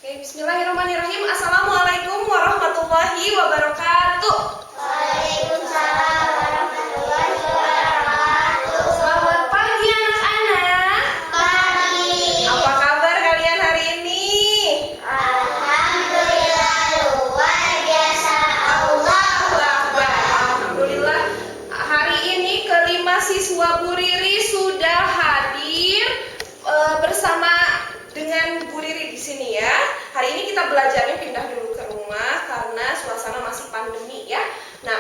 Oke, bismillahirrahmanirrahim. Assalamualaikum warahmatullahi wabarakatuh. Waalaikumsalam warahmatullahi wabarakatuh. Selamat pagi anak-anak. Pagi. Apa kabar kalian hari ini? Alhamdulillah luar biasa. Allahu Akbar. Alhamdulillah. Hari ini kelima siswa Bu Riri sudah hadir bersama dengan Bu Riri di sini ya. Hari ini kita belajarnya pindah dulu ke rumah karena suasana masih pandemi ya. Nah,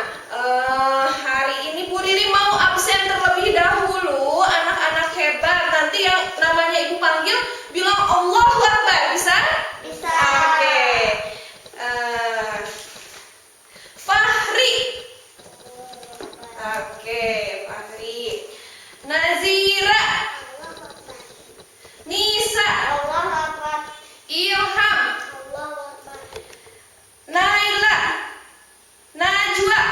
hari ini Bu Riri mau absen terlebih dahulu. Anak-anak hebat, nanti yang namanya Ibu panggil bilang Allahu Akbar, bisa? Bisa. Oke. Fahri. Oke, Fahri. Nazira. Nisa. Allahu Akbar. Ilham. Allahu Akbar. Naila. Najwa.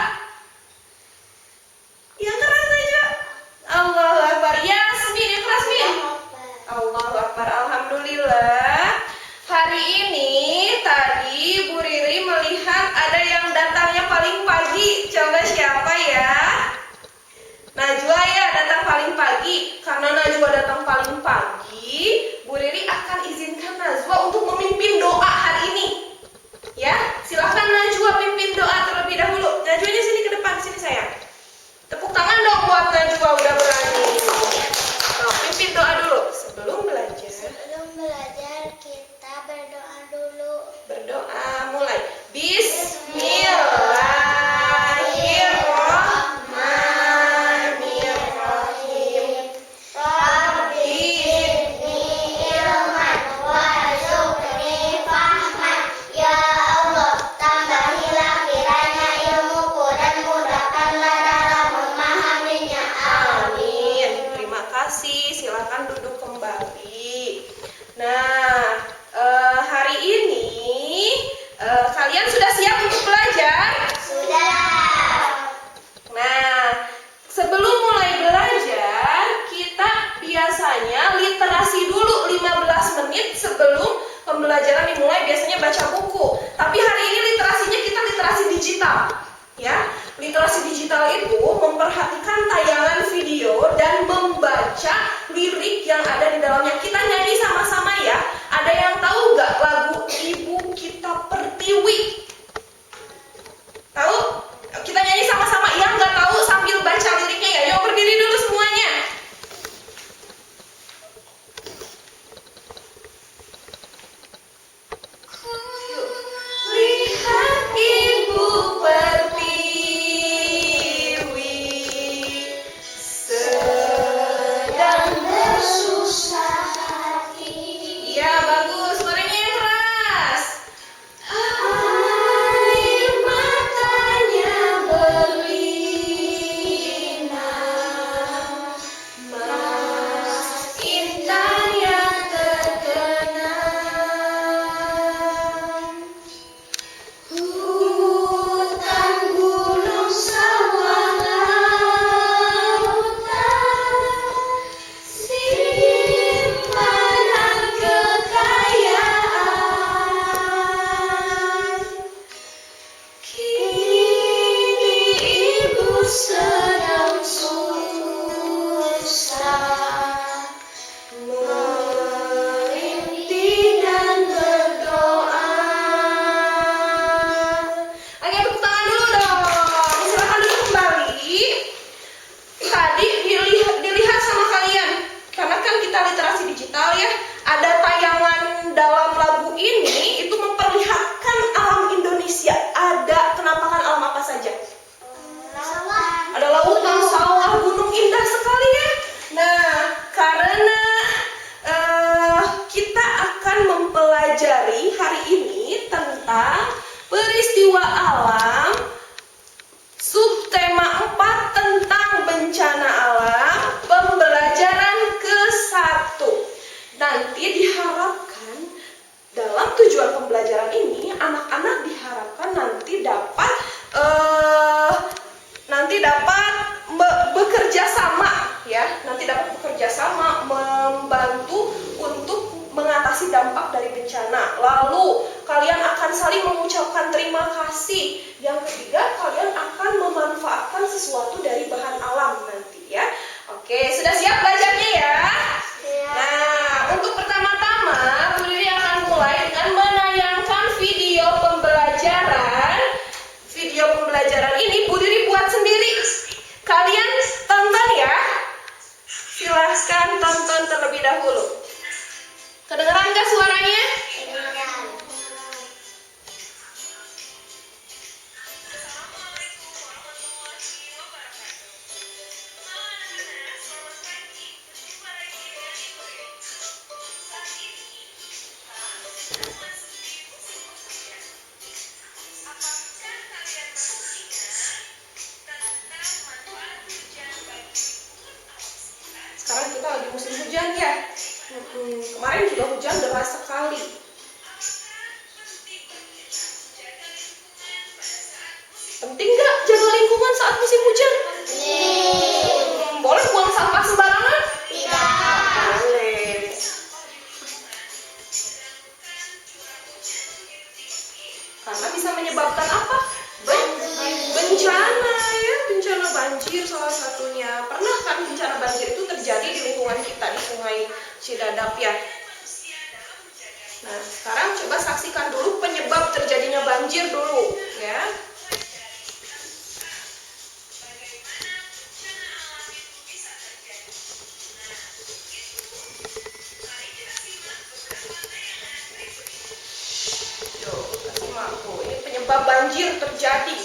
Yang keras Najwa. Allahu Akbar. Yasmin, yang keras Min. Allahu Akbar. Alhamdulillah. Hari ini tadi Bu Riri melihat ada yang datangnya paling pagi. Coba siapa ya? Najwa ya, datang paling pagi. Karena Najwa datang paling pagi, Bu Riri akan izinkan Najwa untuk memimpin doa hari ini. Ya, silahkan Najwa pimpin doa terlebih dahulu. Najwanya sini ke depan, sini sayang. Tepuk tangan dong buat Najwa, udah berani. Pimpin doa dulu sebelum belajar. Sebelum belajar kita berdoa dulu. Berdoa mulai. Bismillahirrahmanirrahim. Rabbi zidni ilman warzuqni fahman. Ya Allah, tambahilah kiranya ilmuku dan mudahkanlah dalam memahaminya. Amin. Terima kasih. Silakan duduk kembali. Nah, hari ini kalian sudah siap untuk belajar? Sudah. Nah, sebelum mulai belajar, kita biasanya literasi dulu 15 menit sebelum pembelajaran dimulai, biasanya baca buku. Tapi hari ini literasinya kita literasi digital. Ya, literasi digital itu memperhatikan tayangan video dan membaca lirik yang ada di dalamnya. Kita nyanyi sama-sama ya. Ada yang tahu nggak lagu Ibu Kita Pertiwi? Tahu? Kita nyanyi sama-sama. Yang nggak tahu sambil baca liriknya ya. Yuk berdiri dulu semuanya. Lihat Ibu Pertiwi sedang Bersusah hati. ya bagus, suaranya yang keras. Air matanya berlinang, Mas Intan yang terkenang. hutan, gunung, sawah, lautan, simpanan kekayaan. Kini ibu sedang susah, merintih dan berdoa. Oke, tepuk tangan dulu dong. Silakan duduk kembali. Tadi dilihat sama kalian, karena kan kita literasi digital ya. Ada tayangan dalam lagu ini itu memperlihatkan alam Indonesia. Ada penampakan alam apa saja? Ada lautan, sawah, gunung, indah sekali ya. Nah, karena kita akan mempelajari hari ini tentang peristiwa alam, subtema 4 tentang bencana alam, pembelajaran ke-1. Nanti diharapkan dalam tujuan pembelajaran ini anak-anak diharapkan nanti dapat bekerja sama ya, nanti dapat bekerja sama membantu untuk mengatasi dampak dari bencana. Lalu kalian akan saling mengucapkan terima kasih. Yang ketiga, kalian akan memanfaatkan sesuatu dari bahan alam nanti ya. Oke, sudah siap belajarnya ya? Nah, untuk pertama-tama Bu Riri akan mulai dengan menayangkan video pembelajaran. Video pembelajaran ini Bu Riri buat sendiri. Kalian tonton ya. Silahkan tonton terlebih dahulu. Kedengeran gak suaranya? Sekarang kita lagi musim hujan ya. Kemarin juga hujan deras sekali. Penting nggak jaga lingkungan saat musim hujan? Boleh buang sampah sembarangan? Boleh. Karena bisa menyebabkan apa? Bencana ya, bencana banjir salah satunya. Pernah kan bencana banjir itu terjadi di lingkungan kita di Sungai Cidadap ya. Nah, sekarang coba saksikan dulu penyebab terjadinya banjir dulu ya. Ini penyebab banjir terjadi.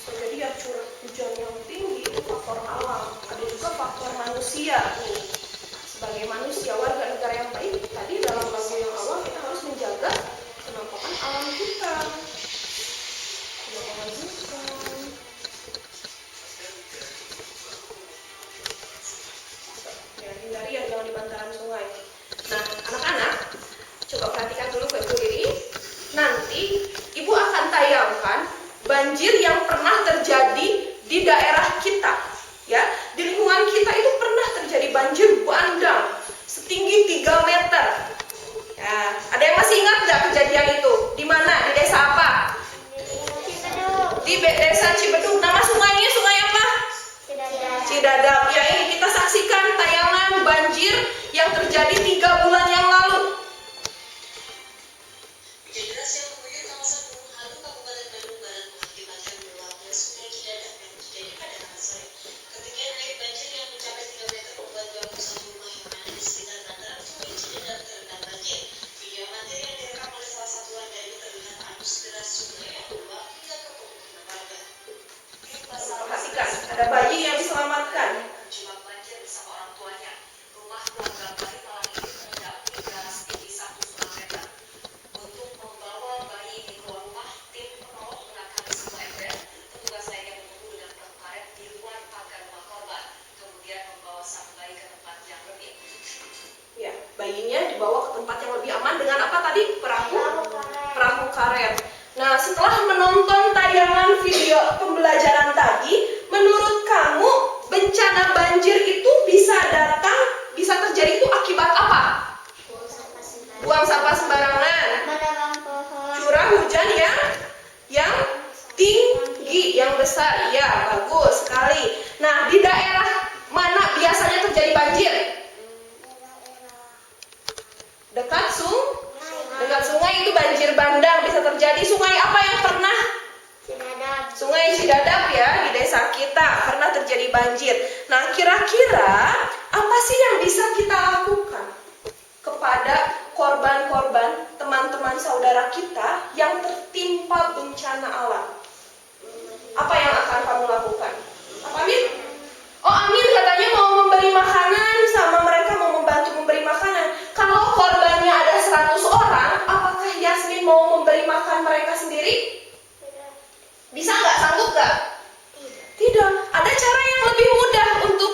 Jadi ya curah hujan yang tinggi itu faktor alam. Ada juga faktor manusia nih. Sebagai manusia warga negara yang baik, tadi dalam lagu yang awal kita harus menjaga penampakan alam kita. Ya, hindari yang jangan di bantaran sungai. Nah, anak-anak, coba perhatikan dulu ke Ibu Riri. Nanti Ibu akan tayangkan banjir yang pernah terjadi di daerah kita. Ya, di lingkungan kita itu pernah terjadi banjir bandang setinggi 3 meter. Ya, ada yang masih ingat nggak kejadian itu? Di mana? Di desa apa? Di desa Cibeduk. Nama sungainya sungai apa? Cidadap. Ya, ini kita saksikan tayangan banjir yang terjadi 3 bulan yang lalu. Perhatikan, ada bayi yang diselamatkan. Ya, bayinya dibawa ke tempat yang lebih aman dengan apa tadi? Perahu karet. Nah, setelah menonton tayangan video pembelajaran tadi, menurut kamu bencana banjir itu bisa datang, bisa terjadi itu akibat apa? Buang sampah sembarangan, curah hujan yang tinggi, yang besar. Ya, bagus sekali. Nah, di daerah mana biasanya terjadi banjir? Dekat sungai itu banjir bandang bisa terjadi. Sungai apa yang pernah? Sungai Cidadap ya, di desa kita pernah terjadi banjir. Nah, kira-kira apa sih yang bisa kita lakukan kepada korban-korban, teman-teman saudara kita yang tertimpa bencana alam? Apa yang akan kamu lakukan? Apa, Amin? Oh, Amin katanya mau memberi makanan sama mereka, mau membantu memberi makanan. Kalau korbannya ada 100 orang, apakah Yasmin mau memberi makan mereka sendiri? Bisa nggak? Sanggup nggak? Tidak. Ada cara yang lebih mudah untuk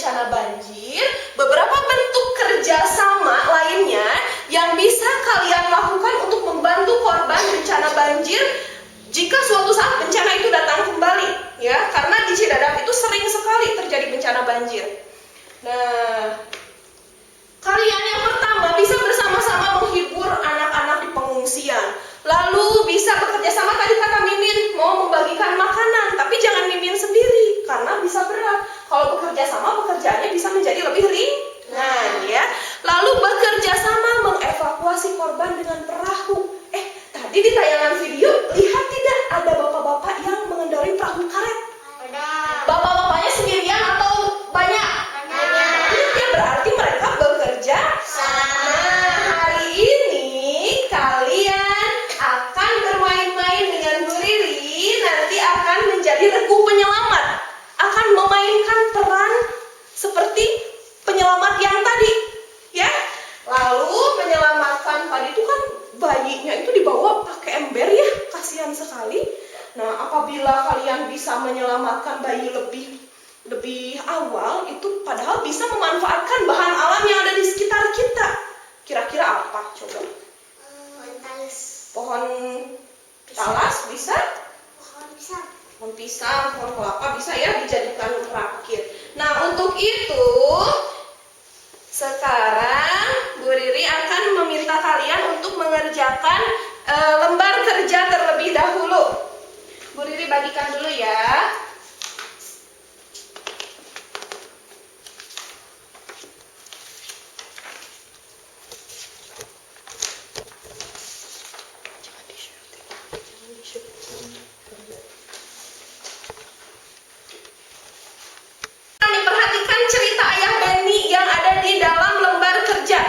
bencana banjir, beberapa bentuk kerjasama lainnya yang bisa kalian lakukan untuk membantu korban bencana banjir jika suatu saat bencana itu datang kembali, ya, karena di Cidadak itu sering sekali terjadi bencana banjir. Nah, kalian yang pertama bisa bersama-sama menghibur anak-anak di pengungsian. Lalu bisa bekerja sama, tadi kata Mimin mau membagikan makanan, tapi jangan Mimin sendiri karena bisa berat. Kalau bekerja sama, pekerjaannya bisa menjadi lebih ringan, ya. Lalu bekerja sama mengevakuasi korban dengan perahu. Tadi di tayangan video lihat tidak ada bapak-bapak yang mengendarai perahu karet? Ada. Bapak-bapaknya sendirian atau banyak? Ya, berarti mereka bekerja sama. Nah, hari ini kalian akan bermain-main dengan Bu Riri, nanti akan menjadi regu penyelamat, akan memainkan peran seperti penyelamat yang tadi, ya. Lalu menyelamatkan tadi itu kan bayinya itu dibawa pakai ember, ya, kasihan sekali. Nah, apabila kalian bisa menyelamatkan bayi lebih awal, itu padahal bisa memanfaatkan bahan alam yang ada di sekitar kita. Kira-kira apa? Coba. Pohon talas bisa? Pohon pisang, pohon kelapa bisa, ya, dijadikan rakit. Nah, untuk itu sekarang Bu Riri akan meminta kalian untuk mengerjakan lembar kerja terlebih dahulu. Bu Riri bagikan dulu, ya. Diperhatikan cerita Ayah Beni yang ada di dalam lembar kerja,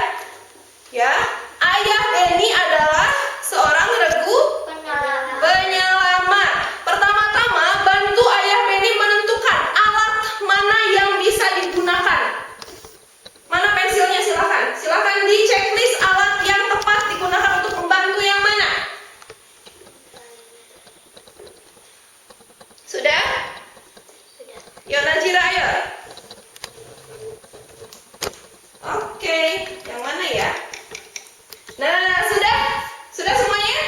ya. Ayah Beni adalah seorang regu penyelamat. Pertama-tama bantu Ayah Beni menentukan alat mana yang bisa digunakan. Mana pensilnya? Silakan di checklist alat yang tepat digunakan untuk membantu yang mana. Sudah? Yuk Najira, ayo. Oke, yang mana ya? Nah, sudah semuanya?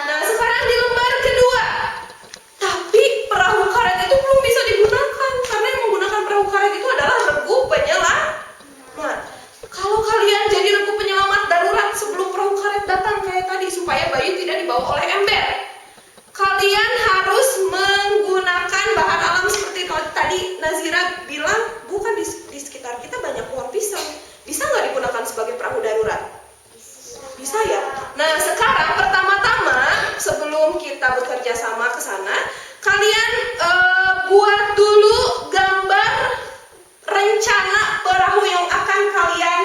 Nah, sekarang di lembar kedua. Tapi perahu karet itu belum bisa digunakan karena yang menggunakan perahu karet itu adalah regu penyelamat. Kalau kalian jadi regu penyelamat darurat sebelum perahu karet datang kayak tadi supaya bayi tidak dibawa oleh ember, kalian harus menggunakan bahan alam seperti tadi Nazira bilang, bukan di sekitar kita banyak pohon pisang. Bisa nggak digunakan sebagai perahu darurat? Bisa, ya. Nah, sekarang pertama-tama sebelum kita bekerja sama ke sana, kalian buat dulu gambar rencana perahu yang akan kalian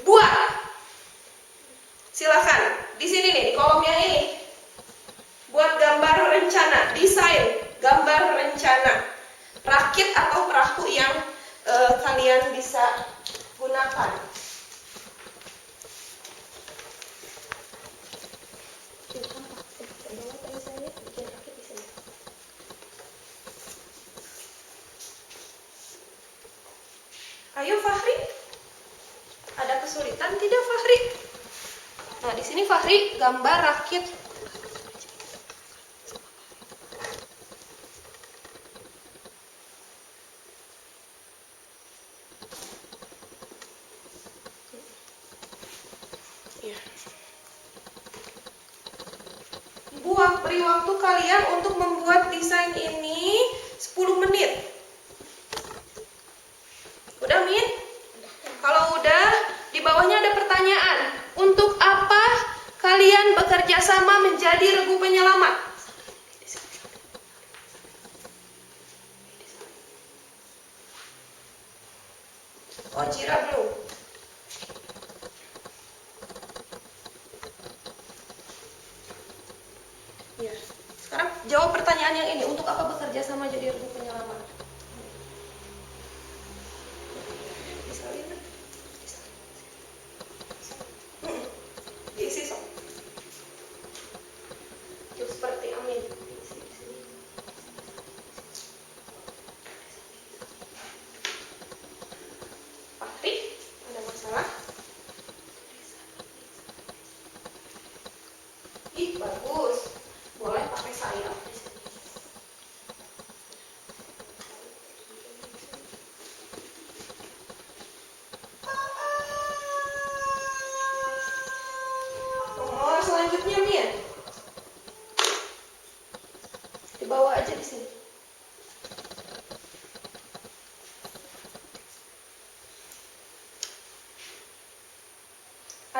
buat. Silakan di sini nih, di kolom yang ini. Buat gambar rencana, desain gambar rencana rakit atau perahu yang kalian bisa gunakan. Ayo Fahri, ada kesulitan tidak Fahri? Nah, di sini Fahri gambar rakit. Beri waktu kalian untuk membuat desain ini 10 menit. Udah, Min? Kalau udah, di bawahnya ada pertanyaan. Untuk apa kalian bekerja sama menjadi regu penyelamat? Oh, Jira belum. Ya. Sekarang jawab pertanyaan yang ini. Untuk apa bekerja sama jadi regu penyelamat? Bisa lihat? Diisi, Sob. Yuk, seperti Amin.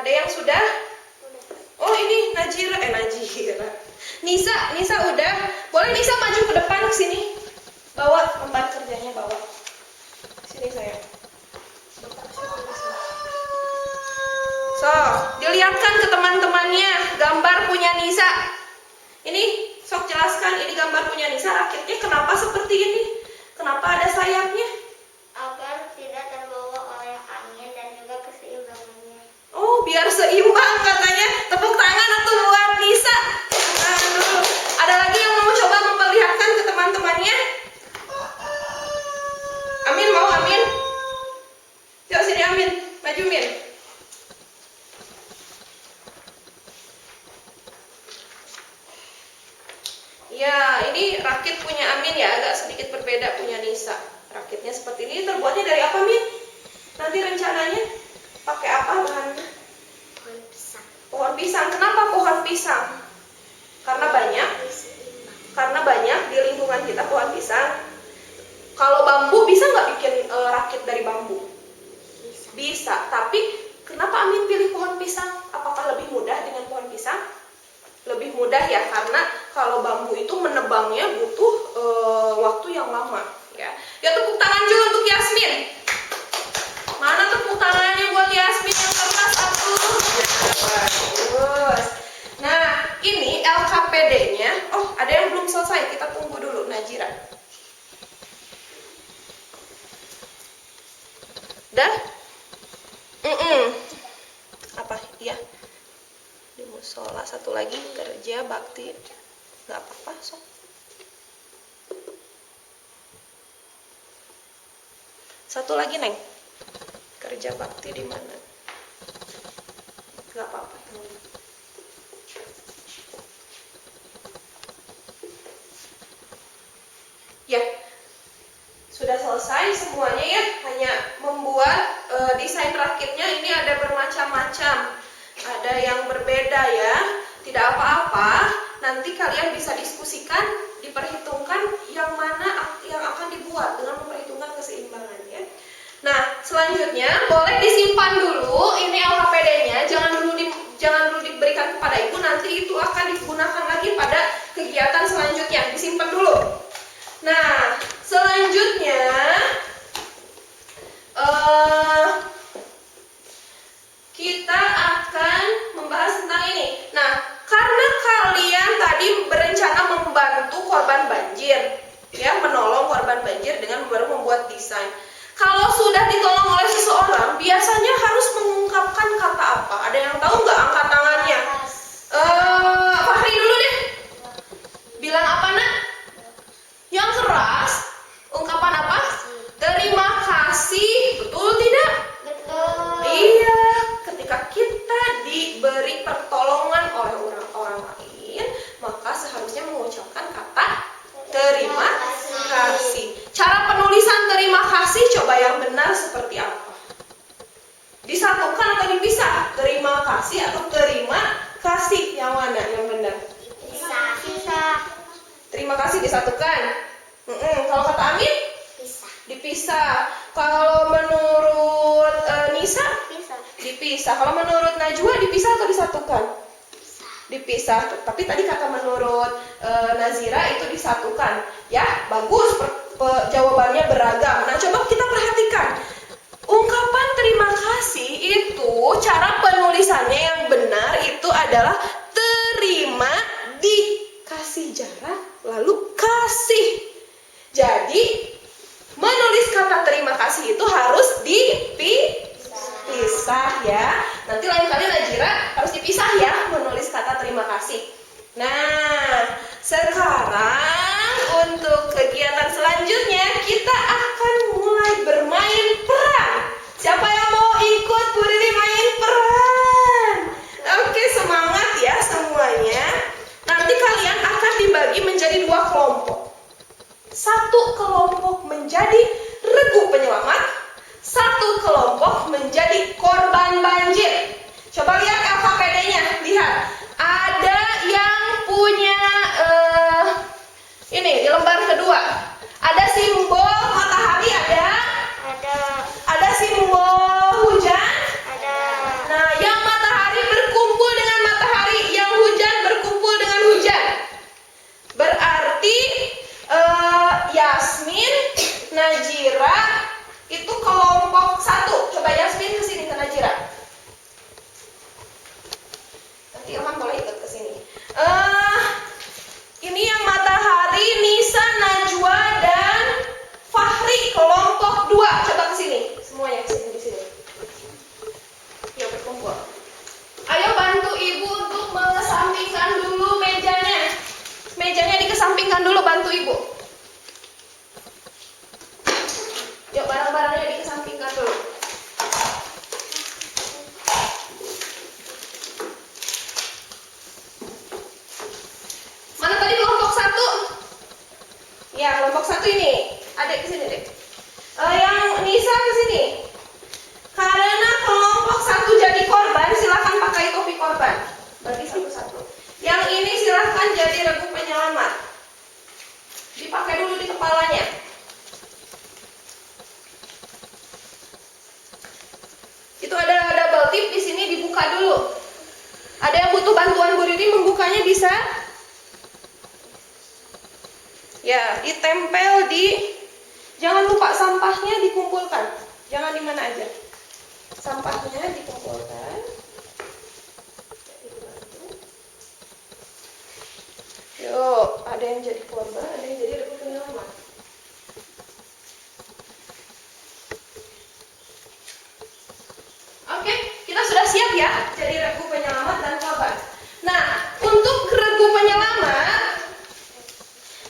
Ada yang sudah? Oh ini Najira, Nisa udah. Boleh Nisa maju ke depan ke sini. Bawa lembar kerjanya, bawa. Sini saya. So, dilihatkan ke teman-temannya gambar punya Nisa. Ini sok jelaskan, ini gambar punya Nisa, rakitnya kenapa seperti ini? Kenapa ada sayapnya? Agar tidak terbawa oleh angin dan juga keseimbangannya. Oh, biar seimbang katanya. Tepuk tangan atau buat Nisa. Aduh. Ada lagi yang mau coba memperlihatkan ke teman-temannya? Amin mau Amin? Yuk sini Amin, maju Min. Ya, ini rakit punya Amin ya, agak sedikit berbeda punya Nisa. Rakitnya seperti ini, terbuatnya dari apa Min? Nanti rencananya pakai apa bahannya? Pohon pisang. Pohon pisang. Kenapa pohon pisang? Karena banyak. Karena banyak di lingkungan kita pohon pisang. Kalau bambu bisa nggak bikin rakit dari bambu? Bisa. Tapi kenapa Amin pilih pohon pisang? Apakah lebih mudah dengan pohon pisang? Lebih mudah ya, karena kalau bambu itu menebangnya butuh waktu yang lama. Ya, tepuk tangan juga untuk Yasmin. Mana tepuk tangannya buat Yasmin yang keras aku? Bagus. Nah, ini LKPD-nya. Oh, ada yang belum selesai. Kita tunggu dulu, Najira. Dah? Apa? Iya. Di musola satu lagi kerja bakti. Nggak apa-apa, sok. Satu lagi, Neng. Kerja bakti di mana? Nggak apa-apa. Ya, sudah selesai semuanya ya. Hanya membuat desain rakitnya ini ada bermacam-macam. Ada yang berbeda ya. Tidak apa-apa. Nanti kalian bisa diskusikan, diperhitungkan yang mana yang akan dibuat dengan memperhitungkan keseimbangannya. Nah, selanjutnya boleh disimpan dulu ini LKPD-nya, jangan dulu diberikan kepada ibu, nanti itu akan digunakan lagi pada kegiatan selanjutnya. Disimpan dulu. Nah, selanjutnya kita akan membahas tentang ini. Nah, karena kalian tadi berencana membantu korban banjir, ya, menolong korban banjir dengan baru membuat desain. Kalau sudah ditolong oleh seseorang, biasanya harus mengungkapkan kata apa? Ada yang tahu nggak? Angkat tangannya. Fahri dulu deh. Bilang apa, Nak? Yang keras. Ungkapan apa? Terima kasih. Betul tidak? Betul. Iya. Ketika kita diberi pertolongan oleh orang lain, maka seharusnya mengucapkan kata terima kasih. Cara penulisan terima kasih coba yang benar seperti apa? Disatukan atau dipisah? Terima kasih atau terima kasih? Yang mana yang benar? Pisah. Terima kasih disatukan. Kalau kata Amin? Pisah. Dipisah. Kalau menurut Nisa? Pisah. Dipisah. Kalau menurut Najwa dipisah atau disatukan? Dipisah. Tapi tadi kata menurut Nazira itu disatukan. Ya, bagus. Jawabannya beragam. Nah, coba kita perhatikan. Ungkapan terima kasih itu cara penulisannya yang benar itu adalah terima dikasih jarak lalu kasih. Jadi menulis kata terima kasih itu harus dipisah ya. Nanti lain kali Najira harus dipisah ya menulis kata terima kasih. Nah, sekarang untuk kegiatan selanjutnya kita akan mulai bermain peran. Siapa yang mau ikut Bu Riri main peran? Oke, semangat ya semuanya. Nanti kalian akan dibagi menjadi 2 kelompok. Satu kelompok menjadi regu penyelamat, satu kelompok menjadi korban banjir. Coba lihat LKPD-nya, lihat. Ada yang punya ini di lembar kedua. Ada Najira itu kelompok 1. Coba Yasmin kesini ke Najira. Nanti Ilham boleh ikut kesini. Ini yang Matahari, Nisa, Najwa, dan Fahri kelompok 2. Coba kesini. Semuanya kesini di sini. Yuk berkumpul. Ayo bantu ibu untuk mengesampingkan dulu mejanya. Mejanya dikesampingkan dulu, bantu ibu. Yuk barang-barangnya dikesampingkan dulu. Mana tadi kelompok 1? Ya, kelompok 1 ini. Adik kesini deh. Yang Nisa kesini. Karena kelompok 1 jadi korban, silahkan pakai topi korban. Bagi satu-satu. Yang ini silahkan jadi regu penyelamat. Dipakai dulu di kepalanya. Itu ada double tip di sini, dibuka dulu. Ada yang butuh bantuan Bu Riri membukanya bisa? Ya, ditempel di. Jangan lupa sampahnya dikumpulkan. Jangan di mana aja. Sampahnya dikumpulkan. Yuk, ada yang jadi korban, ada yang jadi regu penyelamat. Oke, kita sudah siap ya jadi regu penyelamat dan korban. Nah, untuk regu penyelamat,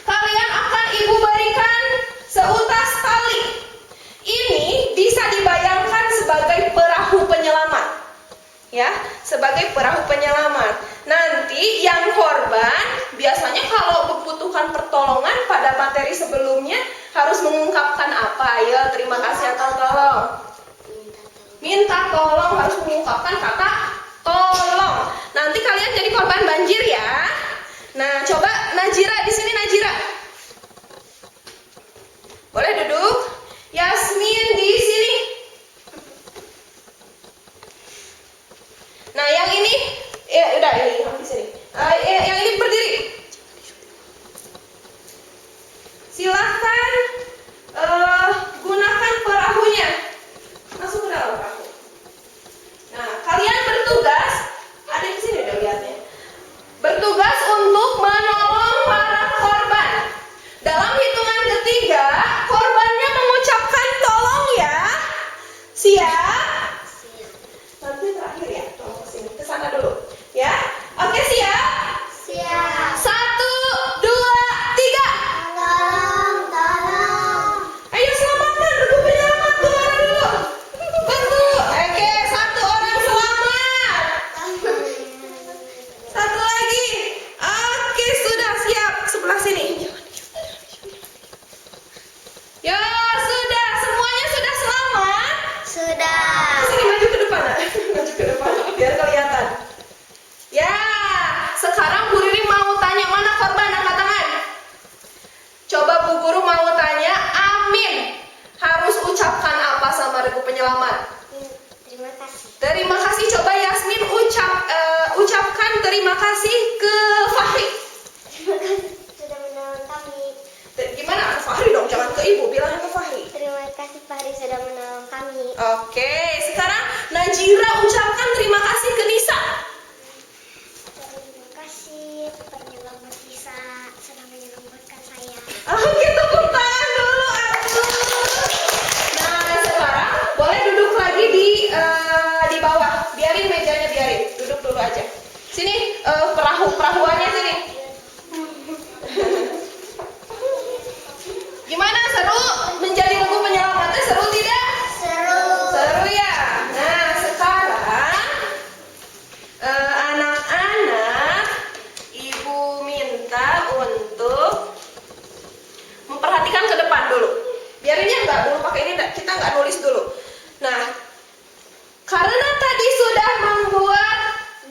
kalian akan ibu berikan seutas tali. Ini bisa dibayangkan sebagai perahu penyelamat. Ya, sebagai perahu penyelamat. Nanti yang korban biasanya kalau membutuhkan pertolongan pada materi sebelumnya harus mengungkapkan apa? Ya, terima kasih atau tolong. Minta tolong, harus mengungkapkan kata tolong. Nanti kalian jadi korban banjir ya. Nah, coba Najira di sini, Najira. Boleh duduk? Yasmin di sini. Nah, yang ini ya udah ini di sini. Yang ini berdiri. Silahkan gunakan perahunya. Masuk ke dalam perahu. Nah, kalian bertugas, ada di sini udah lihatnya. Bertugas untuk menolong para korban. Dalam hitungan ketiga, korbannya mengucapkan tolong ya. Siap? Nanti terakhir ya, tolong kesini, kesana dulu. Ya, oke siap? Siap. 1, 2, 3. Tolong. Ayo selamatkan regu penyelamat, kemana dulu? Bantu. Oke, 1 orang selamat. 1 lagi. Oke, sudah siap. Sebelah sini. Ya, sudah. Semuanya sudah selamat. Sudah. Sini maju ke depan, nak. Maju ke depan biar kelihatan. Ya, sekarang Bu Riri mau tanya, mana korban, angkat tangan. Coba Bu Guru mau tanya, amin. Harus ucapkan apa sama regu penyelamat? Terima kasih. Terima kasih. Coba Yasmin ucapkan terima kasih ke Fahri. Terima kasih sudah menolong kami. Gimana? Fahri dong, jangan ke ibu, bilangnya ke Fahri. Terima kasih Fahri sudah menolong kami. Oke, sekarang Najira ucapkan terima kasih ke Nisa. Terima kasih penyelamat Nisa sudah menyelamatkan saya. Oke, tepuk tangan dulu. Aduh. Nah, sekarang boleh duduk lagi di bawah. Biarin mejanya, biarin. Duduk dulu aja. Sini, perahuannya sini. Gimana, seru menjadi regu penyelamatnya? Seru tidak? Seru. Seru ya. Nah, sekarang anak-anak, ibu minta untuk memperhatikan ke depan dulu. Biarinnya enggak dulu pakai ini, kita enggak nulis dulu. Nah, karena tadi sudah membuat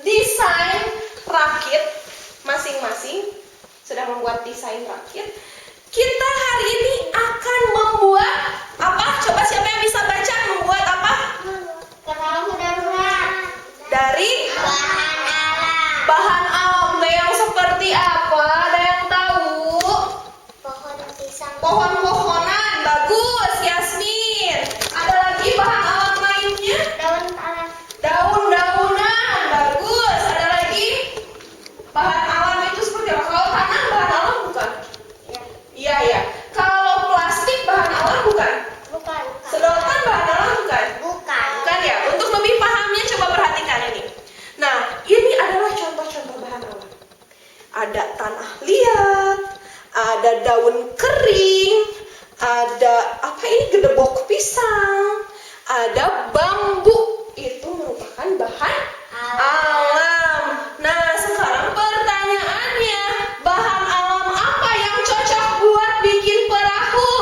desain rakit masing-masing, sudah membuat desain rakit, kita hari ini akan membuat apa? Coba siapa yang bisa baca, membuat apa? Perahu darurat. Dari Bahan alam. bahan alam. Yang seperti apa? Ada yang tahu? Pohon pisang. Pohon-pohonan, bagus. daun kering, ada apa ini, gedebok pisang, ada bambu. Itu merupakan bahan alam. Nah, sekarang pertanyaannya, bahan alam apa yang cocok buat bikin perahu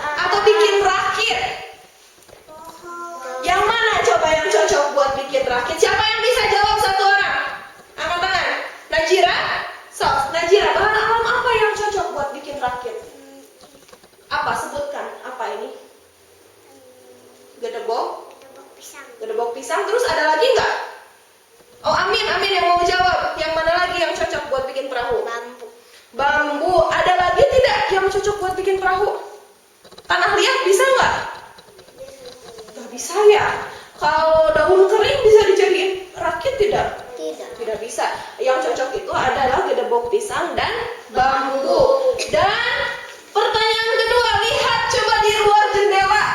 atau bikin rakit? Yang mana coba yang cocok buat bikin rakit? Siapa yang bisa jawab satu orang? Angkat tangan. Najira? Sok, Najira, bahan alam apa yang cocok buat bikin rakit? Apa? Sebutkan. Apa ini? Gedebok? Gedebok pisang. Terus ada lagi nggak? Oh, Amin yang mau jawab. Yang mana lagi yang cocok buat bikin perahu? Bambu. Ada lagi tidak yang cocok buat bikin perahu? Tanah liat bisa nggak? Nggak bisa ya. Kalau daun kering bisa dijadiin rakit tidak? Tidak bisa. Yang cocok itu adalah gedebok pisang dan bambu. Dan pertanyaan kedua, lihat coba di luar jendela.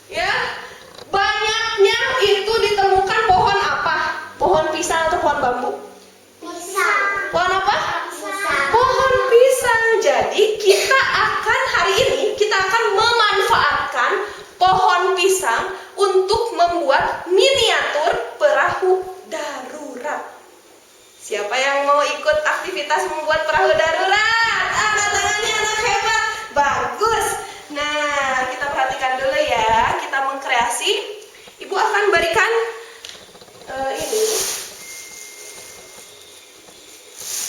Ya, banyaknya itu ditemukan pohon apa? Pohon pisang atau pohon bambu? Pohon apa? Pohon pisang. Jadi hari ini kita akan memanfaatkan pohon pisang untuk membuat miniatur perahu darurat. Siapa yang mau ikut aktivitas membuat perahu darurat? Angkat tangannya, anak hebat. Bagus. Nah, kita perhatikan dulu ya. Kita mengkreasi. Ibu akan berikan ini.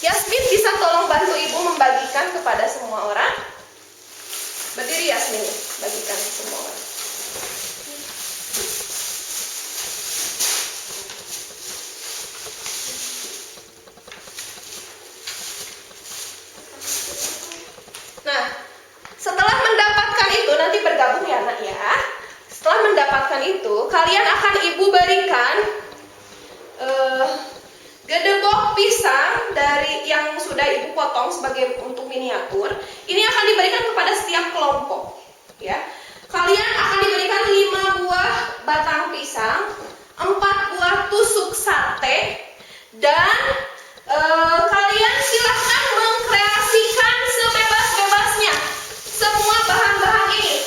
Yasmin bisa tolong bantu ibu membagikan kepada semua orang. Berdiri Yasmin, bagikan semua orang. Nah, setelah mendapatkan itu, nanti bergabung ya nak ya. Setelah mendapatkan itu, kalian akan ibu berikan gedebok pisang dari yang sudah ibu potong sebagai untuk miniatur. Ini akan diberikan kepada setiap kelompok. Ya, kalian akan diberikan 5 buah batang pisang, 4 buah tusuk sate, dan kalian silahkan mengkreasikan sebebas-bebasnya semua bahan-bahan ini.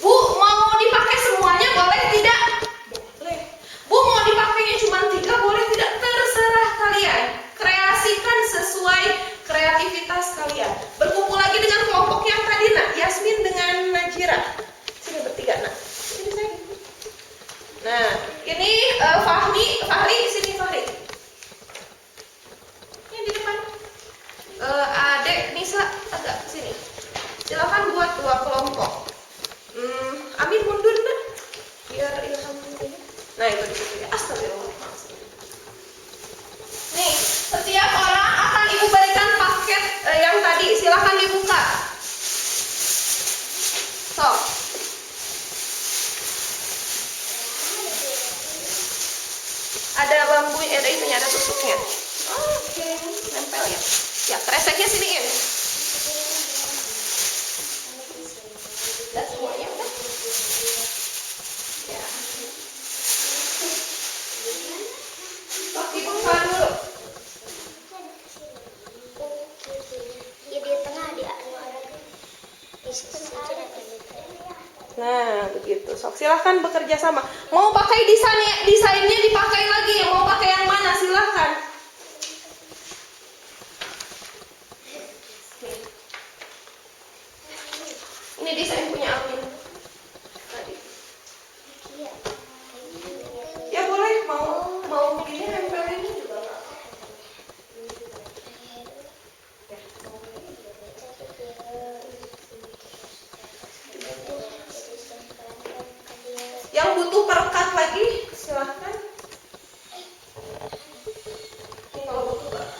Bu, mau dipakai semuanya boleh tidak? Boleh. Bu, mau dipakainya cuma 3 boleh tidak? Terserah kalian. Kreasikan sesuai kreativitas kalian. Berkumpul lagi dengan kelompok yang tadi nak, Yasmin dengan Najira. Sini bertiga nak. Sini saya. Nah, ini Fahri, sini Fahri. Ini di depan. Adek Nisa agak sini. Silakan buat 2 kelompok. Amin mundur nak, biar Ilham ini. Nah itu di situ ya. Astagfirullah. Nih, setiap orang akan ibu berikan paket yang tadi. Silakan dibuka. So. Ada bambu, ada ininya, ada tusuknya. Oke, nempel ya. Ya, kreseknya siniin. Udah semuanya udah. Ya. Pakai buka dulu. Ya di tengah dia. Nah, begitu. Sok, silahkan bekerja sama. Mau pakai desainnya dipakai lagi. Mau pakai yang mana? Silahkan. Ini desain punya Amin. Tadi. Ya boleh, mau begini nempelin juga nggak apa-apa. Yang butuh perekat lagi, silahkan. Ini kalau butuh perekat.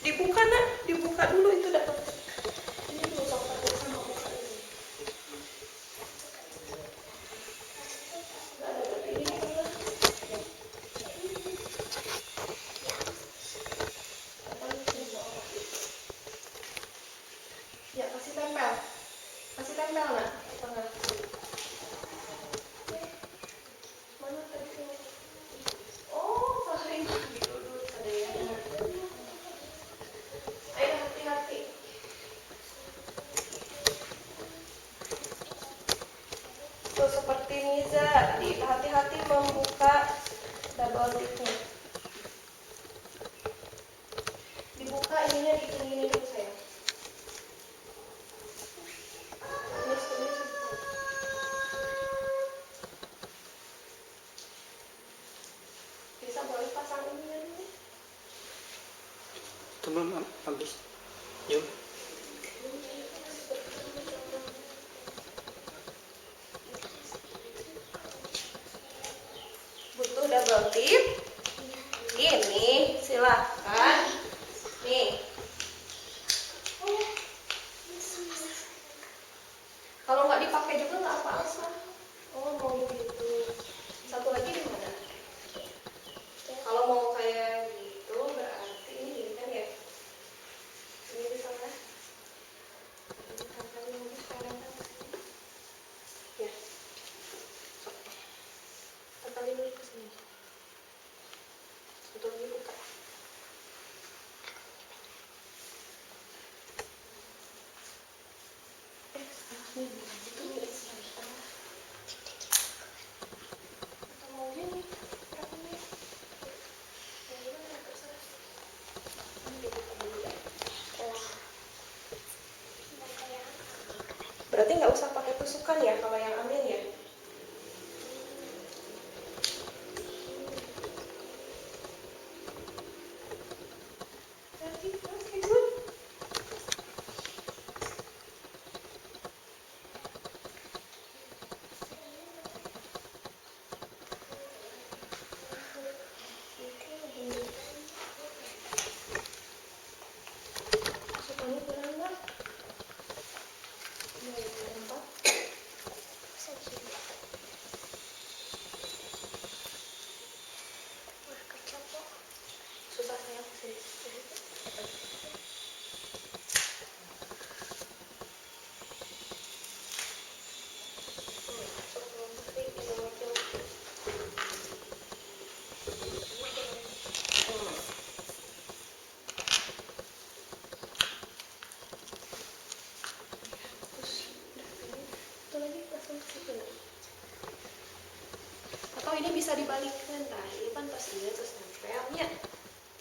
Dibuka nak, dibuka dulu itu dapat. Ini dulu sok pakai sama buka ini. Nggak ada berdiri juga. Ya kasih tempel nak, tengah. Mana tadi? Oh, Fahri dulu ada ya. Ayo hati-hati. Tuh seperti Niza tadi, hati-hati membuka double tipnya. Dibuka ininya digini dulu sayang. Bisa boleh pasang ininya dulu. Belum habis. Yuk. Butuh double tip. Ini silahkan. Nih. Kalau nggak dipakai juga nggak apa-apa. Oh mau begitu. Satu lagi di mana? Kalau mau kayak gitu berarti ini kan ya. Ini di sana. Ya. Tempelin dulu ke sini. Untuk dibuka. Itu nih kita mau gini berapa nih? Yang gimana terserah. Ini dibuka dulu ya. Berarti nggak usah pakai tusukan ya kalau yang amin ya? Oke, good. Tusukannya kurang nggak? Ini empat. Susah sayang sih. Atau ini bisa dibalikkan, nah ini kan pas dia terus nempelnya.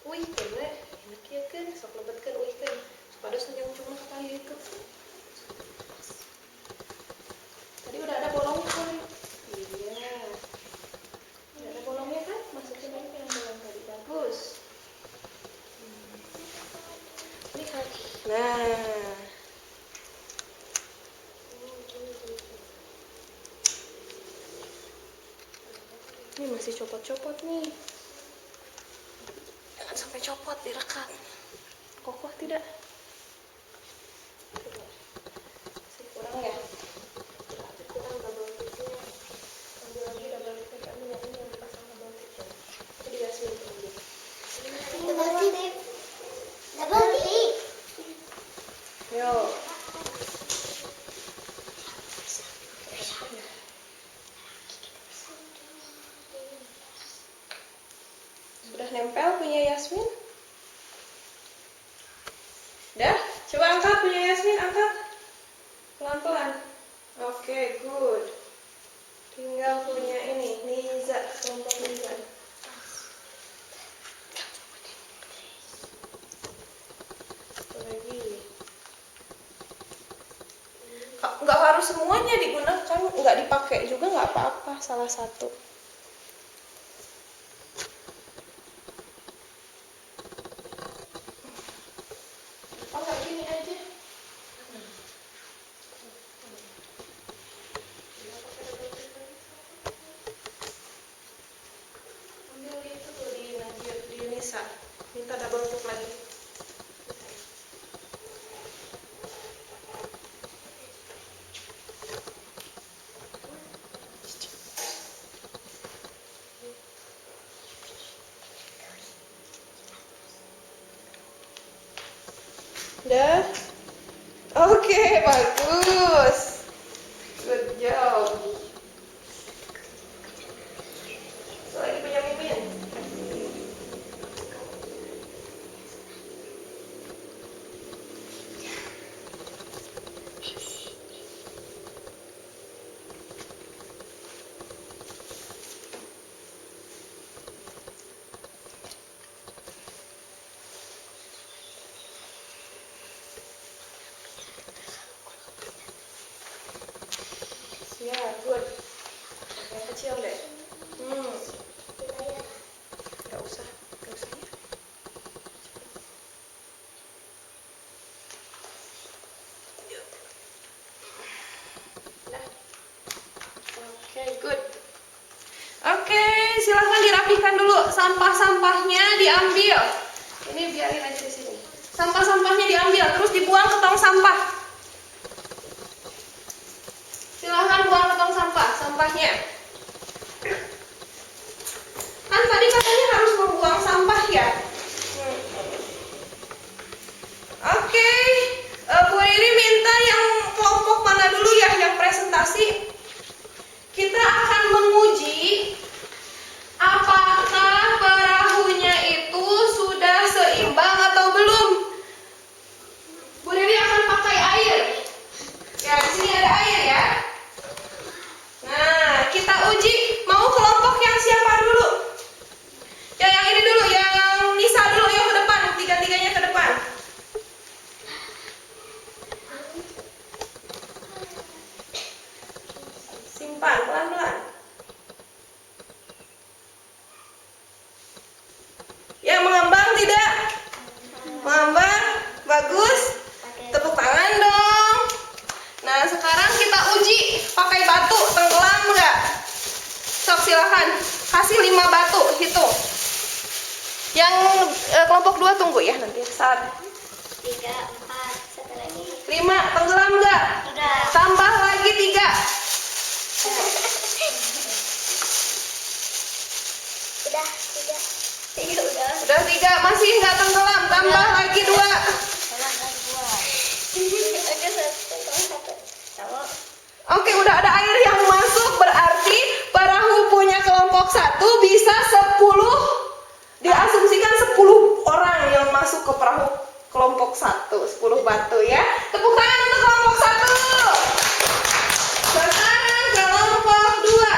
Wih, bener, enak ya kan, sok lebetkan, wih kan, pada senyum cuma sekali itu. Tadi udah ada bolongnya kan? Iya, udah ada bolongnya kan? Masukin lagi yang bolong tadi, bagus. Lihat, nah. Ini masih copot-copot nih. Jangan sampai copot, direkat. Kokoh tidak? Masih kurang ya? Masih kurang double tipnya. Ambil lagi double tip kami yang ini yang dipasang double tip. Itu dikasih dulu. Double tip. Yuk. Sudah nempel punya Yasmin? Udah? Coba angkat punya Yasmin, angkat. Pelan-pelan. Oke, good. Tinggal punya ini, Niza, kelompok Niza. Satu lagi. Nggak harus semuanya digunakan, nggak dipakai juga nggak apa-apa, salah satu. Oh, nggak gini aja. Ambil itu tuh di Najir, di Nisa. Minta double tip lagi. Udah? Oke, bagus. Good job. Satu lagi punya Mimin. Ya, good. Yang kecil deh. Gak usah ya. Nah. Oke, good. Oke, silahkan dirapikan dulu. Sampah-sampahnya diambil. Ini biarin aja di sini. Sampah-sampahnya diambil, terus dibuang ke tong sampah. Silahkan buang ke tong sampah, sampahnya. Kan tadi katanya harus membuang sampah ya. Oke, Bu Riri minta yang kelompok mana dulu ya yang presentasi. Kita akan menguji apakah perahunya itu sudah seimbang atau belum. Bu Riri akan pakai air. Ya, di sini ada air ya. Nah, kita uji. Mau kelompok yang siapa dulu? Ya, yang ini dulu, yang Nisa dulu, yuk ke depan, tiga-tiganya ke depan. Simpan pelan-pelan. Ya, mengembang tidak? Mengembang, bagus. Tepuk tangan dong. Nah, sekarang kita uji pakai batu, tenggelam enggak? Sok silakan, kasih 5 batu, hitung. Yang kelompok 2 tunggu ya nanti saat 3, 4, satu lagi. 5, tenggelam enggak? Udah. Tambah lagi 3. Udah, 3. Iya, udah. Udah 3, masih enggak tenggelam, tambah lagi 2. Satu. Sama. Oke, udah ada air yang masuk, berarti perahu punya kelompok 1 bisa 10. Diasumsikan 10 orang yang masuk ke perahu kelompok 1, 10 batu ya. Tepuk tangan untuk kelompok 1. Sekarang kelompok 2.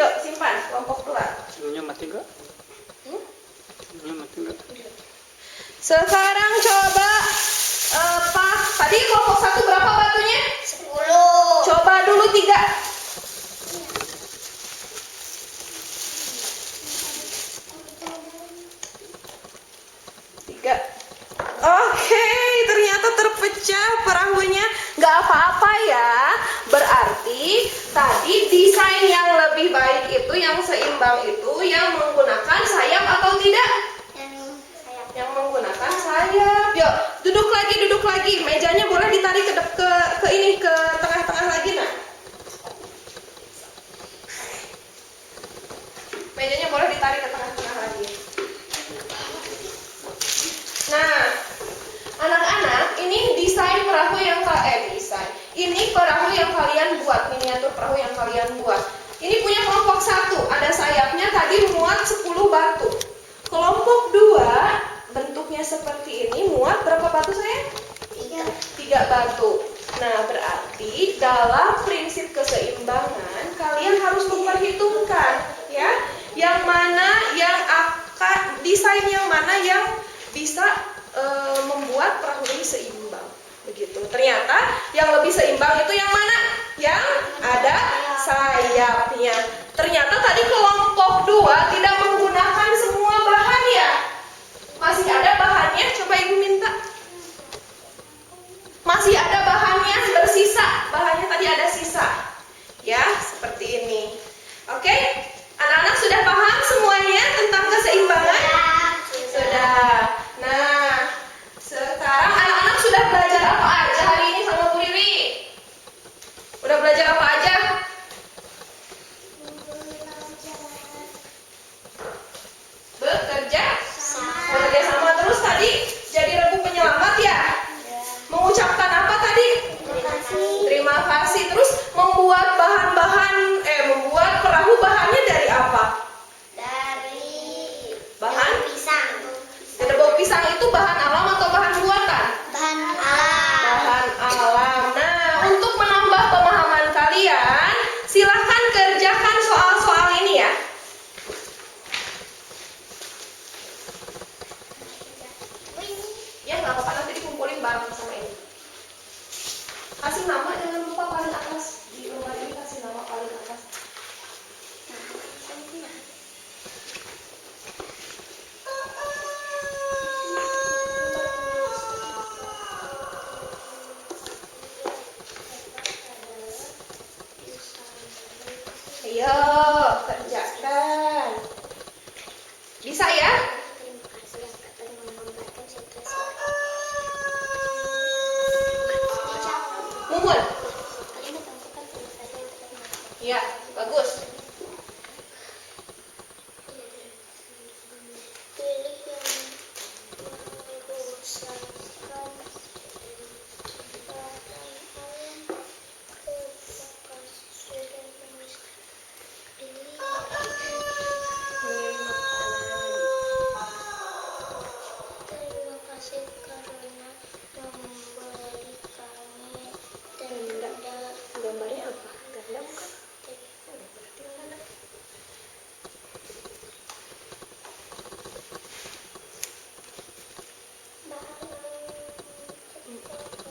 Yuk, simpan kelompok 2. Sebelumnya mati enggak? Sebelumnya mati enggak? Sekarang coba tadi kelompok 1 berapa batunya? 10. Coba dulu 3. Oke, ternyata terpecah perahunya. Nggak apa-apa ya. Berarti tadi desain yang lebih baik itu, yang seimbang itu, yang menggunakan sayap atau tidak? Yang menggunakan sayap. Yuk, duduk lagi. Mejanya boleh ditarik ke tengah-tengah lagi, nah. Mejanya boleh ditarik ke tengah-tengah lagi. Nah, anak-anak, ini desain perahu yang Ini perahu yang kalian buat, miniatur perahu yang kalian buat. Ini punya kelompok 1, ada sayapnya tadi muat 10 batu. Kelompok 2 bentuknya seperti ini, muat berapa batu sayang? 3 batu. Nah, berarti dalam prinsip keseimbangan kalian harus memperhitungkan ya, yang mana yang akan desain yang mana yang bisa membuat perahu ini seimbang. Begitu. Ternyata yang lebih seimbang itu yang mana? Yang ada sayapnya. Ternyata tadi kelompok 2 tidak menggunakan semua bahan ya. Masih ada bahannya, coba Ibu minta. Masih ada bahannya bersisa. Bahannya tadi ada sisa. Ya, seperti ini. Oke? Anak-anak sudah paham semuanya tentang keseimbangan? Sudah. Nah, sekarang anak-anak sudah belajar apa aja hari ini sama Bu Riri? Udah belajar apa aja? Bekerja sama terus tadi jadi regu penyelamat ya? Mengucapkan apa tadi? Terima kasih. Terus membuat membuat perahu bahannya dari apa? Dari Bahan? pisang. Bau pisang itu bahan alam atau bahan buatan? Bahan alam. Bahan alam. Nah, untuk menambah pemahaman kalian, silahkan kerjakan soal-soal ini ya. Kasih nama, jangan lupa paling atas. Di lembar ini kasih nama paling atas. Ayo, kerjakan. Bisa ya? Terima kasih yang telah menggambarkan situasi. Mumun. Kalimat tentukan terima kasih yang telah menggambarkan. Ya, bagus. Pilih yang mengusahkan bahan alam ke lokasi sudah menulis. Pilih terima kasih karena memberi kami tenda. Gambarnya apa? Ganda bukan?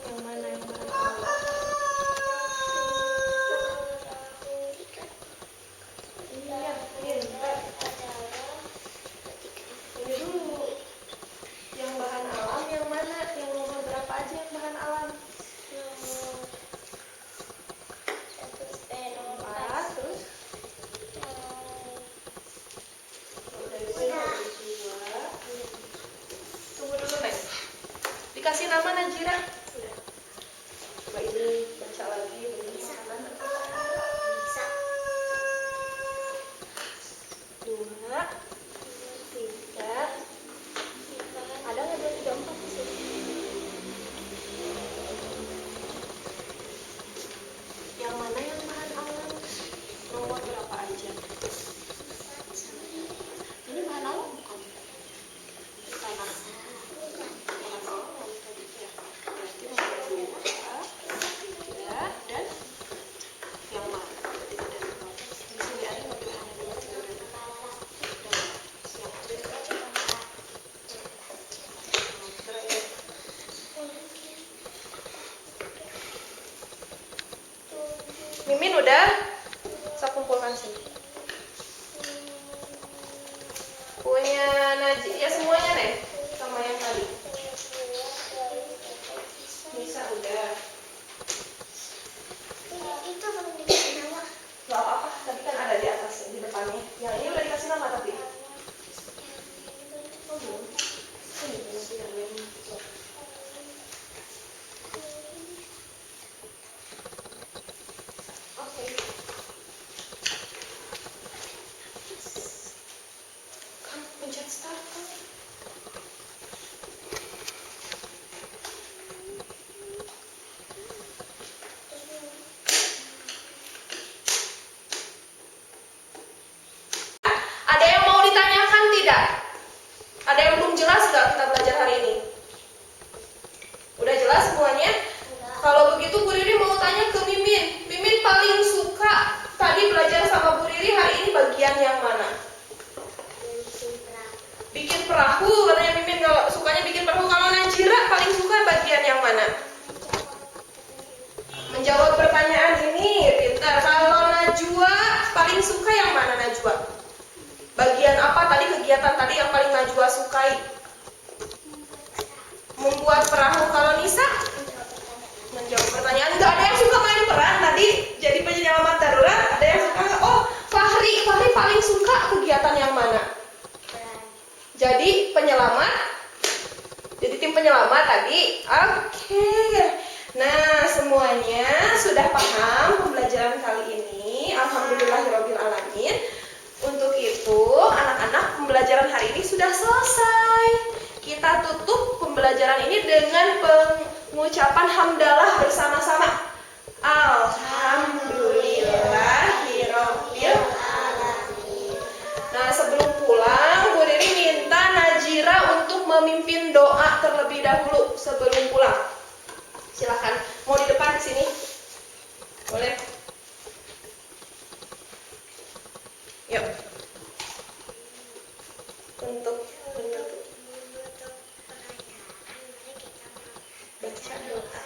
Yang mana yang bahan alam? Iya, pintar. Ini dulu. Yang bahan alam yang mana? Yang nomor berapa aja yang bahan alam? Empat, terus? Dari sini ada dua. Tunggu dulu, Nek. Dikasih nama Najira? Sudah. Coba ini baca lagi. Ini makanan apa? Dua, tiga. Ada nggak 2, 3, 4 di sini? Yang mana yang bahan alam? Nomor berapa aja? Ini bahan alam bukan? Tanah. Bahan alam tadi ya. Berarti nomor 2, 3, dan yang mana? 3 dan 4. Di sini ada nggak bahan alam 3 dan 4? Siap. Terakhir. Mimin udah? Saya kumpulkan sini. Punya Najib ya semuanya nih, sama yang tadi. Bisa udah. Itu belum dikasih nama. Gak apa-apa, tadi kan ada di atas di depannya. Yang ini udah dikasih nama tapi. Oh belum. Ini belum yang belum. Oke. Kamu pencet start kan? Ada yang mau ditanyakan tidak? Ada yang belum jelas nggak kita belajar hari ini? Udah jelas semuanya? Kalau begitu Bu Riri mau tanya ke Mimin. Mimin paling suka tadi belajar sama Bu Riri hari ini bagian yang mana? Bikin perahu, katanya Mimin kalau sukanya bikin perahu. Kalau Najira paling suka bagian yang mana? Menjawab pertanyaan ini, pintar. Kalau Najwa paling suka yang mana Najwa? Bagian apa tadi kegiatan tadi yang paling Najwa sukai? Membuat perahu. Kalau Nisa? Menjawab pertanyaan. Enggak ada yang suka main peran tadi jadi penyelamat darurat. Ada yang suka nggak? Oh, Fahri paling suka kegiatan yang mana? Jadi penyelamat. Jadi tim penyelamat tadi. Oke. Nah, semuanya sudah paham pembelajaran kali ini. Alhamdulillahirabbil alamin. Untuk itu, anak-anak, pembelajaran hari ini sudah selesai. Kita tutup pembelajaran ini dengan pengucapan hamdalah bersama-sama. Alhamdulillahirabbil alamin. Nah, sebelum pulang, Bu Riri minta Najira untuk memimpin doa terlebih dahulu sebelum pulang. Silakan. Mau di depan ke sini? Boleh? Yuk. Untuk menutup. Baca doa.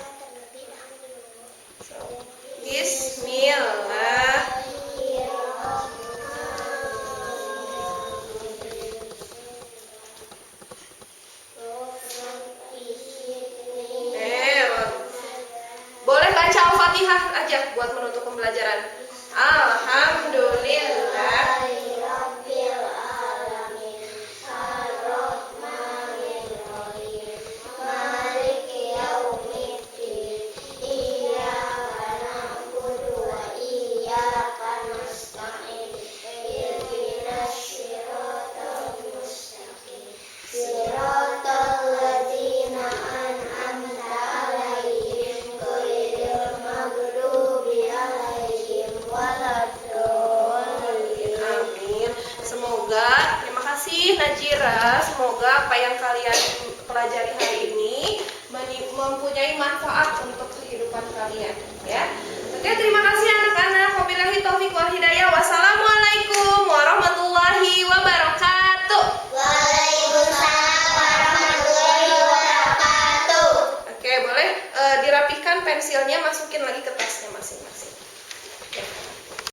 pembelajaran. Alhamdulillah. Rabbil alamin. Ar-Rahmanir-Rahim. Maliki yaumiddin. Iyyaka na'budu wa iyyaka nasta'in. Ihdinas siratal mustaqim. Siratal ladzina an'amta 'alaihim ghairil maghdubi 'alaihim waladdallin. Amin. Semoga, terima kasih Najira. Semoga apa yang kalian pelajari hari ini mempunyai manfaat untuk kehidupan kalian, ya. Oke, terima kasih anak-anak. Wabillahi taufiq wal hidayah. Wassalamualaikum warahmatullahi wabarakatuh. Waalaikumsalam warahmatullahi wabarakatuh. Oke, boleh dirapikan pensilnya, masukin lagi ke tas.